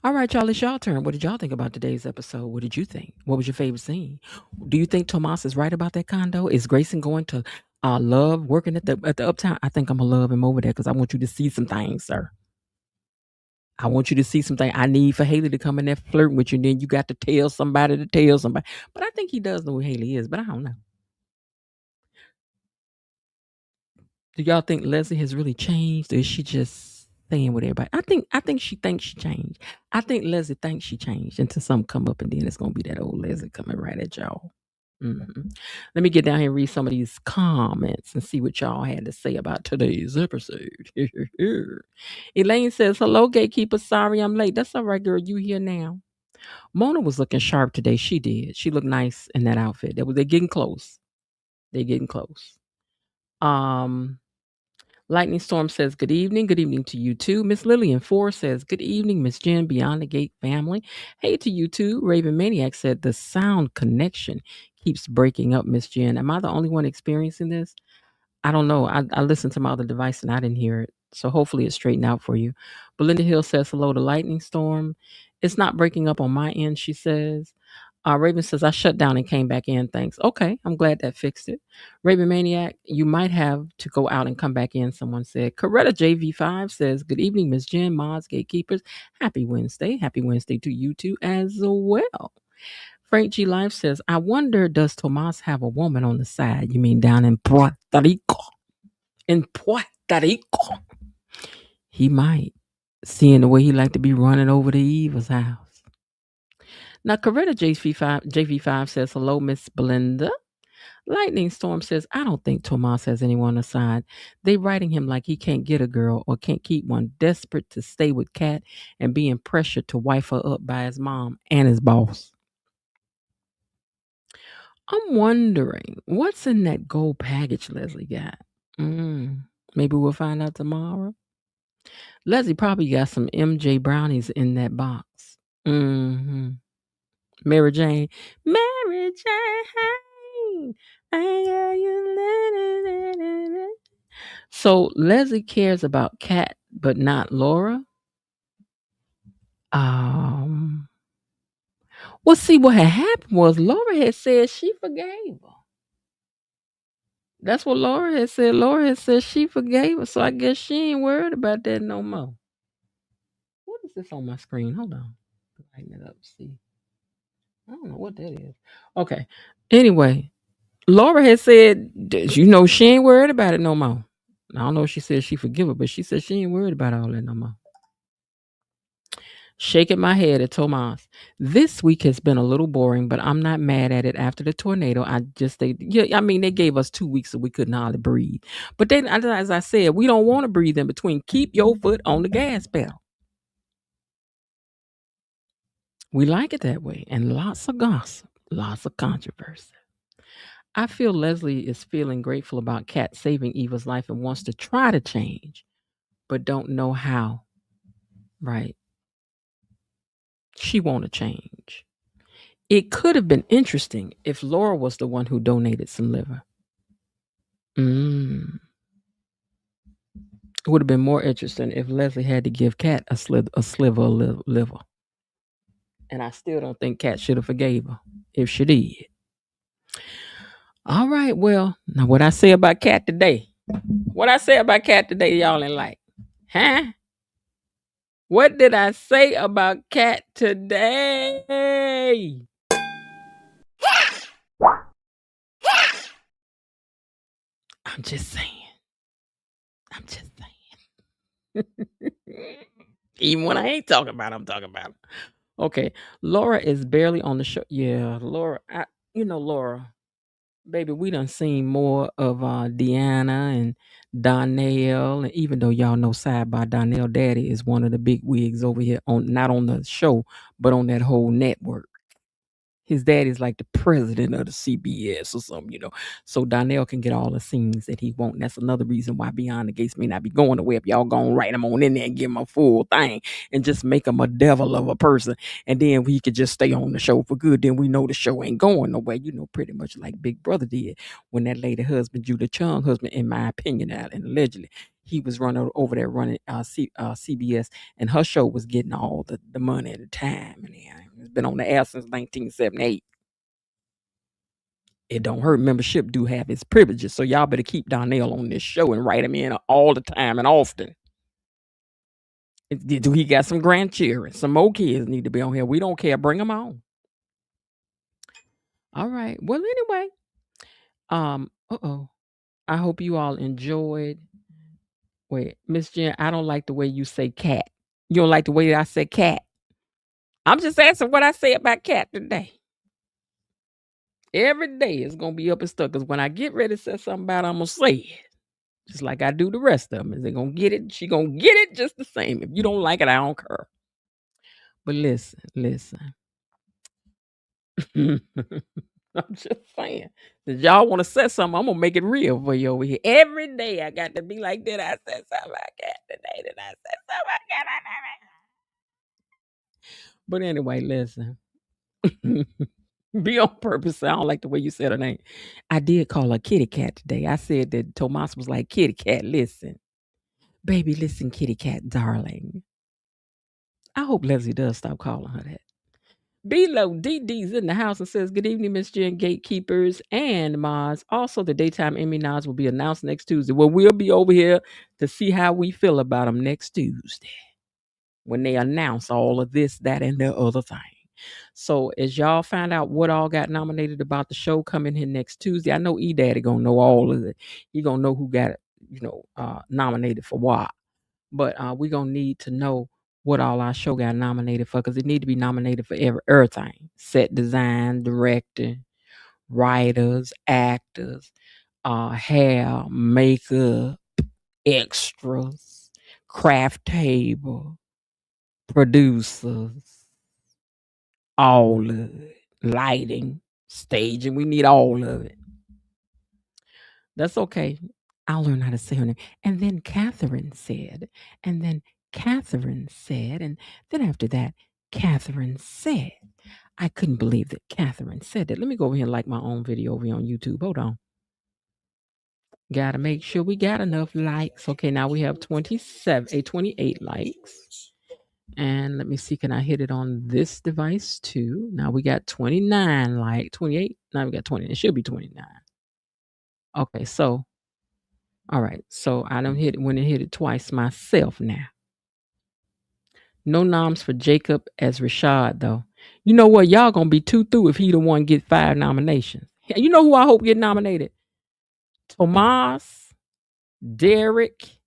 All right, y'all, it's y'all turn. What did y'all think about today's episode? What did you think? What was your favorite scene? Do you think Tomas is right about that condo? Is Grayson going to love working at the Uptown? I think I'm gonna love him over there because I want you to see some things, sir. I want you to see something. I need for Haley to come in there flirting with you. And then you got to tell somebody to tell somebody. But I think he does know who Haley is, but I don't know. Do y'all think Leslie has really changed, or is she just staying with everybody? I think she thinks she changed. I think Leslie thinks she changed until something come up, and then it's gonna be that old Leslie coming right at y'all. Let me get down here and read some of these comments and see what y'all had to say about today's episode. Elaine says, hello, gatekeeper. Sorry I'm late. That's all right, girl. You here now. Mona was looking sharp today. She did. She looked nice in that outfit. They're getting close. They're getting close. Lightning Storm says, good evening. Good evening to you too. Miss Lillian 4 says, good evening, Miss Jen, Beyond the Gate family. Hey to you too. Raven Maniac said, the sound connection keeps breaking up, Miss Jen. Am I the only one experiencing this? I don't know. I listened to my other device and I didn't hear it. So hopefully it's straightened out for you. Belinda Hill says, hello to Lightning Storm. It's not breaking up on my end, she says. Raven says, I shut down and came back in. Thanks. Okay. I'm glad that fixed it. Raven Maniac, you might have to go out and come back in. Someone said. Coretta JV5 says, good evening, Miss Jen, Mods, Gatekeepers. Happy Wednesday. Happy Wednesday to you too as well. Frank G. Life says, I wonder, does Tomas have a woman on the side? You mean down in Puerto Rico? In Puerto Rico. He might, seeing the way he like to be running over to Eva's house. Now, Coretta JV5 says, hello, Miss Belinda. Lightning Storm says, I don't think Tomas has anyone on the side. They writing him like he can't get a girl or can't keep one, desperate to stay with Kat and being pressured to wife her up by his mom and his boss. I'm wondering, what's in that gold package Leslie got? Maybe we'll find out tomorrow. Leslie probably got some MJ brownies in that box. Mary Jane. Mary Jane. So Leslie cares about Kat, but not Laura. Well, see, what had happened was Laura had said she forgave her. That's what Laura had said. Laura had said she forgave her, so I guess she ain't worried about that no more. What is this on my screen? Hold on. Lighten it up. See. I don't know what that is. Okay. Anyway, Laura had said, she ain't worried about it no more. I don't know if she said she forgive her, but she said she ain't worried about all that no more. Shaking my head at Tomaz. This week has been a little boring, but I'm not mad at it. After the tornado, they gave us 2 weeks so we couldn't hardly breathe. But then, as I said, we don't want to breathe in between. Keep your foot on the gas pedal. We like it that way, and lots of gossip, lots of controversy. I feel Leslie is feeling grateful about Kat saving Eva's life and wants to try to change, but don't know how. Right? She want to change. It could have been interesting if Laura was the one who donated some liver. It would have been more interesting if Leslie had to give Kat a sliver of liver. And I still don't think Kat should have forgave her if she did. All right, well, now what I say about Kat today? What I say about Kat today, y'all ain't like? Huh? What did I say about Kat today? I'm just saying. Even when I ain't talking about it, I'm talking about it. Okay. Laura is barely on the show. Yeah, Laura. Laura, baby, we done seen more of Deanna and Donnell. And even though y'all know side by Donnell Daddy is one of the big wigs over here not on the show, but on that whole network. His daddy's like the president of the CBS or something. So Donnell can get all the scenes that he wants. That's another reason why Beyond the Gates may not be going nowhere. If y'all gonna write him on in there and give him a full thing and just make him a devil of a person, and then we could just stay on the show for good. Then we know the show ain't going nowhere. Pretty much like Big Brother did when that lady husband, Judah Chung husband, in my opinion, and allegedly he was running over there running CBS, and her show was getting all the money at the time, and it's been on the air since 1978. It don't hurt. Membership do have its privileges, so y'all better keep Donnell on this show and write him in all the time and often. Do he got some grandchildren? Some more kids need to be on here. We don't care. Bring them on. All right. Well, anyway, I hope you all enjoyed. Wait, Miss Jen, I don't like the way you say cat. You don't like the way I say cat. I'm just asking what I say about Kat today. Every day it's gonna be up and stuck. Cause when I get ready to say something about it, I'm gonna say it. Just like I do the rest of them. Is they gonna get it? She gonna get it just the same. If you don't like it, I don't care. But listen. I'm just saying. If y'all want to say something, I'm gonna make it real for you over here. Every day I got to be like that. I said something like that today. That I said something like that. But anyway, listen. Be on purpose. I don't like the way you said her name. I did call her Kitty Cat today. I said that Tomas was like, Kitty Cat, listen. Baby, listen, Kitty Cat, darling. I hope Leslie does stop calling her that. B-Lo DD's in the house and says, good evening, Miss Jen, Gatekeepers, and Maz. Also, the Daytime Emmy nods will be announced next Tuesday. Well, we'll be over here to see how we feel about them next Tuesday when they announce all of this, that, and the other thing. So as y'all find out what all got nominated about the show coming here next Tuesday, I know E-Daddy gonna know all of it. He gonna know who got it, nominated for what. But we gonna need to know what all our show got nominated for, because it need to be nominated for everything. Set design, directing, writers, actors, hair, makeup, extras, craft table, producers, all of it. Lighting, staging, we need all of it. That's okay. I'll learn how to say her name. And then Catherine said, and then Catherine said, and then after that, Catherine said. I couldn't believe that Catherine said that. Let me go over here and like my own video over here on YouTube. Hold on. Gotta make sure we got enough likes. Okay, now we have 28 likes. And let me see, can I hit it on this device too? Now we got 29 like 28. Now we got 20. It should be 29. Okay, so all right. So I don't hit it twice myself now. No noms for Jacob as Rashad though. You know what? Y'all gonna be too through if he the one get 5 nominations. You know who I hope get nominated? Tomaz Derek,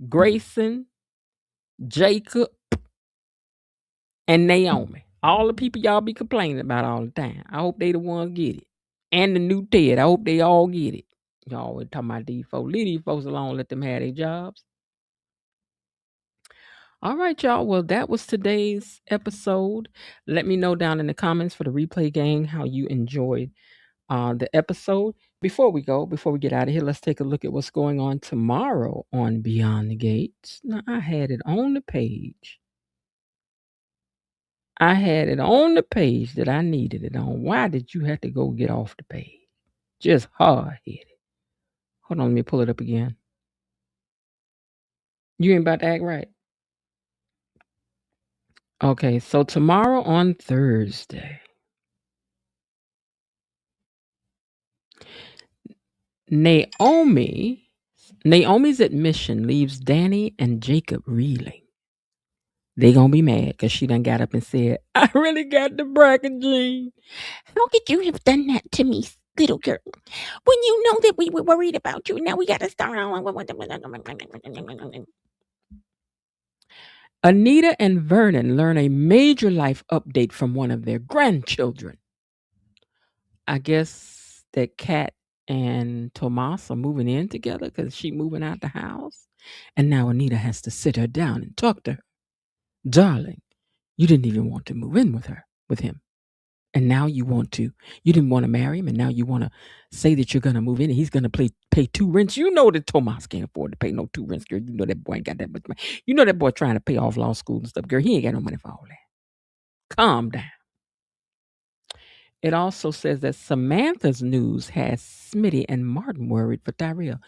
Grayson, Jacob, and Naomi. All the people y'all be complaining about all the time. I hope they the ones get it. And the new Ted. I hope they all get it. Y'all always talking about these folks. Leave these folks alone. Let them have their jobs. All right, y'all. Well, that was today's episode. Let me know down in the comments for the replay gang how you enjoyed the episode. Before we get out of here, let's take a look at what's going on tomorrow on Beyond the Gates. Now, I had it on the page. That I needed it on. Why did you have to go get off the page? Just hard headed. Hold on, let me pull it up again. You ain't about to act right. Okay, so tomorrow on Thursday, Naomi's admission leaves Danny and Jacob reeling. They gonna be mad because she done got up and said, I really got the BRCA gene. How could you have done that to me, little girl? When you know that we were worried about you, now we got to start on. Anita and Vernon learn a major life update from one of their grandchildren. I guess that Kat and Tomaz are moving in together because she moving out the house. And now Anita has to sit her down and talk to her. Darling, you didn't even want to move in with him. And now you didn't want to marry him. And now you want to say that you're going to move in and he's going to pay 2 rents. You know that Tomaz can't afford to pay no 2 rents, girl. You know that boy ain't got that much money. You know that boy trying to pay off law school and stuff, girl. He ain't got no money for all that. Calm down. It also says that Samantha's news has Smitty and Martin worried for Tyrell.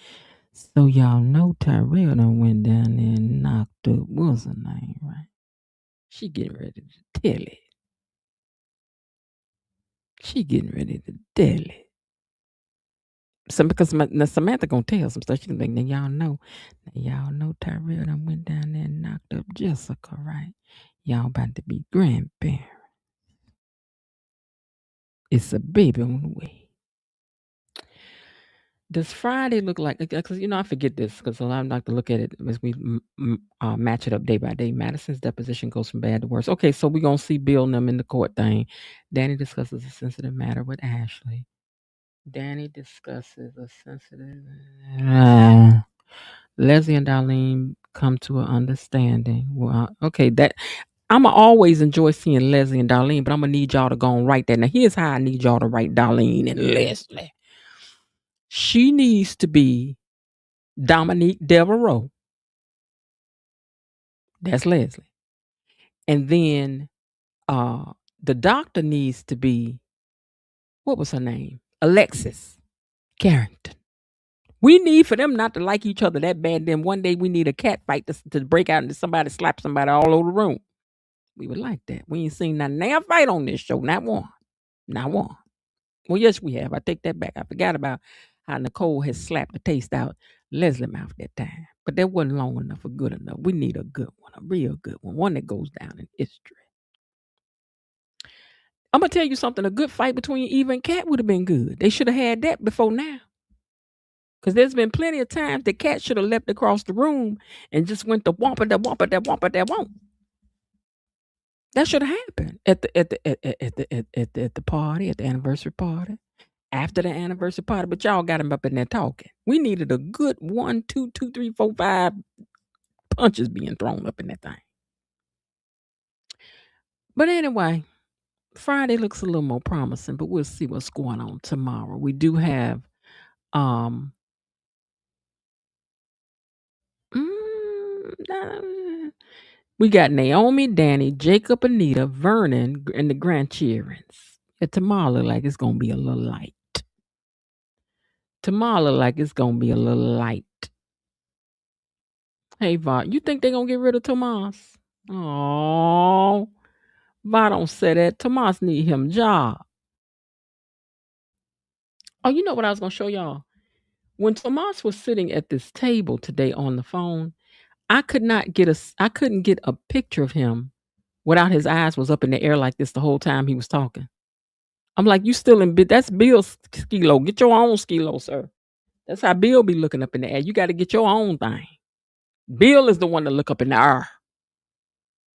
So y'all know Tyrell done went down there and knocked up, what's her name, right? She getting ready to tell it. Because Samantha gonna tell some stuff. She can think, now y'all know Tyrell done went down there and knocked up Jessica, right? Y'all about to be grandparents. It's a baby on the way. Does Friday look like? Because I forget this because a lot of like to look at it as we match it up day by day. Madison's deposition goes from bad to worse. Okay, so we're gonna see Bill and them in the court thing. Danny discusses a sensitive matter with Ashley. Leslie and Darlene come to an understanding. Well, okay, that I'ma always enjoy seeing Leslie and Darlene, but I'm gonna need y'all to go and write that. Now, here's how I need y'all to write Darlene and Leslie. She needs to be Dominique Devereaux. That's Leslie. And then the doctor needs to be, what was her name? Alexis Carrington. We need for them not to like each other that bad. Then one day we need a cat fight to break out and somebody slap somebody all over the room. We would like that. We ain't seen not a fight on this show. Not one. Well, yes, we have. I take that back. I forgot about how Nicole has slapped the taste out Leslie mouth that time. But that wasn't long enough or good enough. We need a good one, a real good one that goes down in history. I'm going to tell you something. A good fight between Eva and Kat would have been good. They should have had that before now. Because there's been plenty of times the Kat should have leapt across the room and just went to womp. That should have happened at the party, at the anniversary party, after the anniversary party. But y'all got him up in there talking. We needed a good 1, 2, 3, 4, 5 punches being thrown up in that thing. But anyway, Friday looks a little more promising, but we'll see what's going on tomorrow. We do have we got Naomi, Danny, Jacob, Anita, Vernon, and the grandchildren. Tomorrow look like it's gonna be a little light. Hey, Va, you think they're gonna get rid of Tomaz? Oh, Va don't say that. Tomaz need him a job. Oh, you know what I was gonna show y'all? When Tomaz was sitting at this table today on the phone, I couldn't get a picture of him without his eyes was up in the air like this the whole time he was talking. I'm like, you still in bed? That's Bill's skilo. Get your own skilo, sir. That's how Bill be looking up in the air. You got to get your own thing. Bill is the one to look up in the air.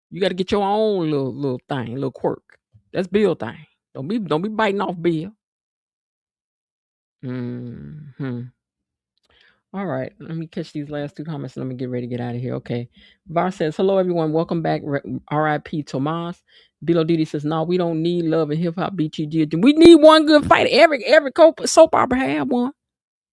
You got to get your own little thing, little quirk. That's Bill thing. Don't be biting off Bill. Hmm. All right, let me catch these last two comments and let me get ready to get out of here. Okay. Var says, hello, everyone. Welcome back. R.I.P. Tomaz. Bilo Didi says, no, we don't need love and hip hop BTG. We need one good fight. Every soap opera have one.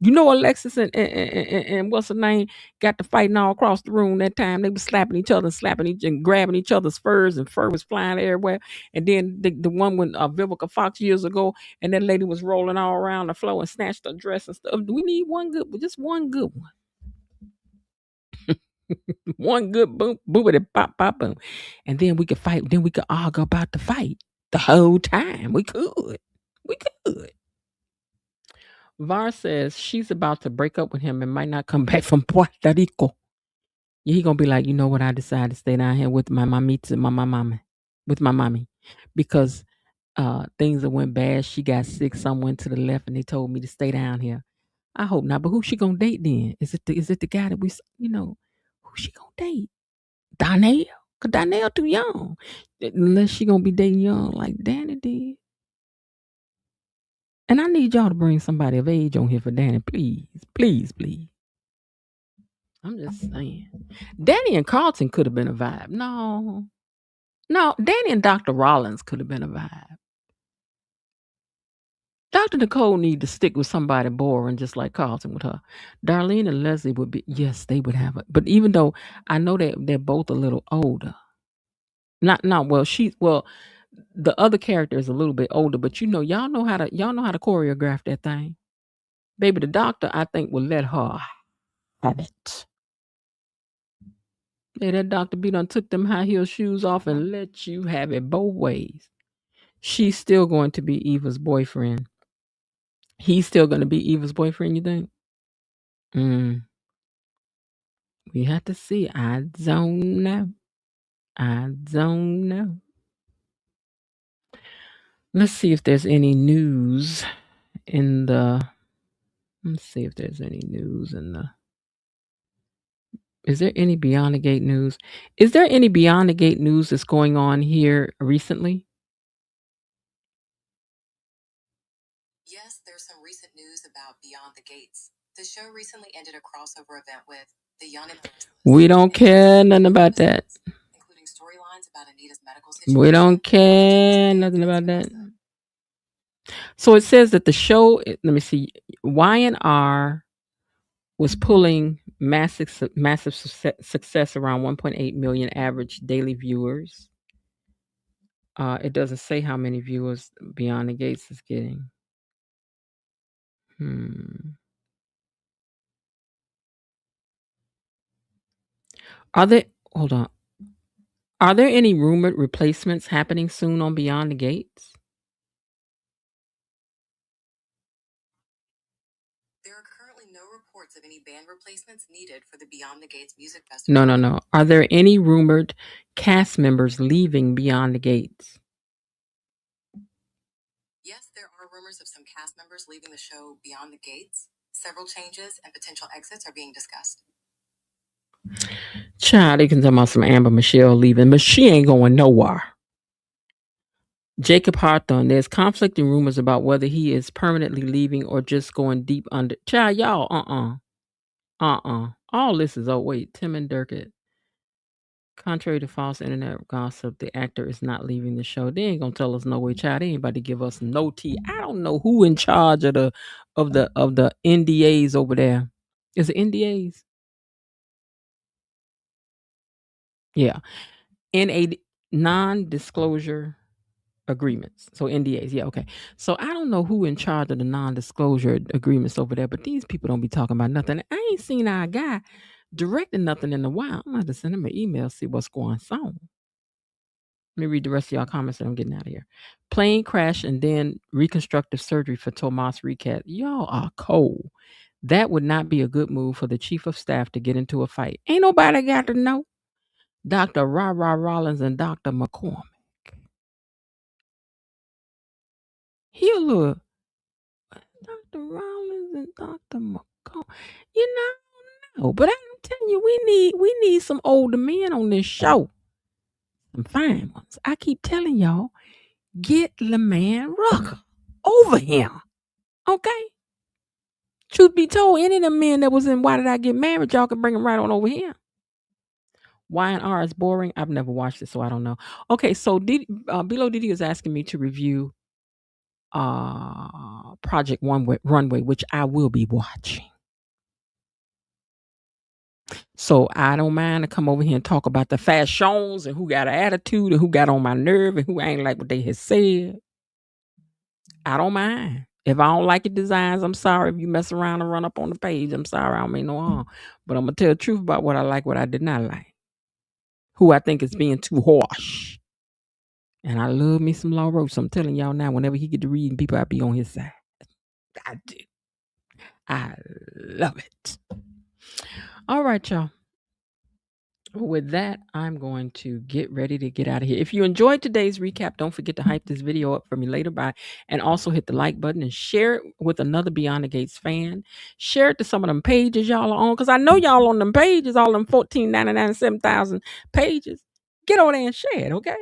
You know, Alexis and what's her name got to fighting all across the room that time. They were slapping each other, and grabbing each other's furs, and fur was flying everywhere. And then the one with Vivica Fox years ago, and that lady was rolling all around the floor and snatched her dress and stuff. We need just one good one. One good boom, boomity pop, pop, boom. And then we could fight. Then we could argue about the fight the whole time. We could. We could. Var says she's about to break up with him and might not come back from Puerto Rico. Yeah, he gonna be like, you know what? I decided to stay down here with my mommy, because things that went bad. She got sick. Some went to the left, and they told me to stay down here. I hope not. But who she gonna date then? Is it the guy that who she gonna date? Donnell? Cause Donnell too young. Unless she gonna be dating young like Danny did. And I need y'all to bring somebody of age on here for Danny, please. Please, please. I'm just saying. Danny and Carlton could have been a vibe. No, Danny and Dr. Rollins could have been a vibe. Dr. Nicole need to stick with somebody boring, just like Carlton with her. Darlene and Leslie would be, yes, they would have it. But even though I know that they're both a little older. Well, the other character is a little bit older, but y'all know how to choreograph that thing. Baby, the doctor, I think, will let her have it. Yeah, that Dr. B done took them high heel shoes off and let you have it both ways. She's still going to be Eva's boyfriend. He's still going to be Eva's boyfriend, you think? We have to see. I don't know. Let's see if there's any news in the. Let's see if there's any news in the. Is there any Beyond the Gate news? Is there any Beyond the Gate news that's going on here recently? Yes, there's some recent news about Beyond the Gates. The show recently ended a crossover event with The Young and We don't care nothing about that. Including storylines about Anita's medical situation. We don't care nothing about that. So it says that the show, let me see, Y&R was pulling massive success around 1.8 million average daily viewers. It doesn't say how many viewers Beyond the Gates is getting. Hold on. Are there any rumored replacements happening soon on Beyond the Gates? There are currently no reports of any band replacements needed for the Beyond the Gates music festival. No. Are there any rumored cast members leaving Beyond the Gates? Yes, there are rumors of some cast members leaving the show Beyond the Gates. Several changes and potential exits are being discussed. Child, they can talk about some Amber Michelle leaving, but she ain't going nowhere. Jacob Hawthorne, there's conflicting rumors about whether he is permanently leaving or just going deep under. Child, y'all, all this is, wait, Tim and Durkett. Contrary to false internet gossip, the actor is not leaving the show. They ain't gonna tell us no way, child. They ain't about to give us no tea. I don't know who in charge of the NDAs over there. Is it NDAs? Yeah. Non-disclosure agreements. So NDAs. Yeah, okay. So I don't know who in charge of the non-disclosure agreements over there, but these people don't be talking about nothing. I ain't seen our guy directing nothing in a while. I'm gonna have to send him an email, see what's going on. Let me read the rest of y'all comments and I'm getting out of here. Plane crash and then reconstructive surgery for Tomas Recap. Y'all are cold. That would not be a good move for the chief of staff to get into a fight. Ain't nobody got to know. Dr. Rollins and Dr. McCormick. He a little Dr. Rollins and Dr. McCormick. Rocco. You know, no. But I'm telling you, we need some older men on this show. Some fine ones. I keep telling y'all, get the man Rocco over here. Okay? Truth be told, any of the men that was in Why Did I Get Married, y'all can bring them right on over here. Y&R is boring. I've never watched it, so I don't know. Okay, so Below Didi is asking me to review Project Runway, which I will be watching. So I don't mind to come over here and talk about the fashions and who got an attitude and who got on my nerve and who ain't like what they had said. I don't mind. If I don't like your designs, I'm sorry. If you mess around and run up on the page, I'm sorry. I don't mean no harm. But I'm going to tell the truth about what I like, what I did not like. Who I think is being too harsh. And I love me some Law Roach. So I'm telling y'all now, whenever he get to reading people, I be on his side. I do. I love it. All right, y'all. With that, I'm going to get ready to get out of here. If you enjoyed today's recap, don't forget to hype this video up for me later and also hit the like button and share it with another Beyond the Gates fan. Share it to some of them pages y'all are on, because I know y'all on them pages, all them 1,499, 7,000 pages. Get over there and share it, okay?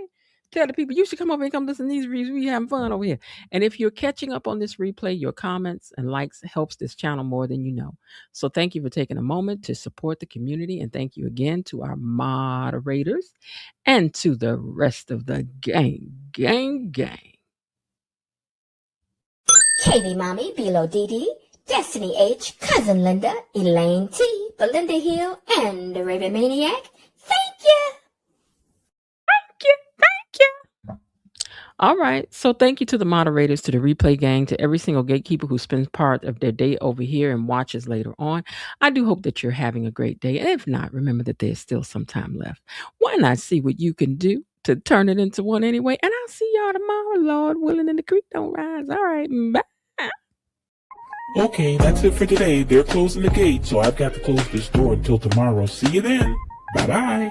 Tell the people you should come over and come listen to these reviews. We having fun over here. And if you're catching up on this replay, your comments and likes helps this channel more than you know. So thank you for taking a moment to support the community. And thank you again to our moderators and to the rest of the gang. Katie Mommy, Below Didi, Destiny H, Cousin Linda, Elaine T, Belinda Hill, and the Raven Maniac. Thank you. All right. So thank you to the moderators, to the replay gang, to every single gatekeeper who spends part of their day over here and watches later on. I do hope that you're having a great day. And if not, remember that there's still some time left. Why not see what you can do to turn it into one anyway? And I'll see y'all tomorrow, Lord willing, and the creek don't rise. All right. Bye. Okay, that's it for today. They're closing the gate, so I've got to close this door until tomorrow. See you then. Bye-bye.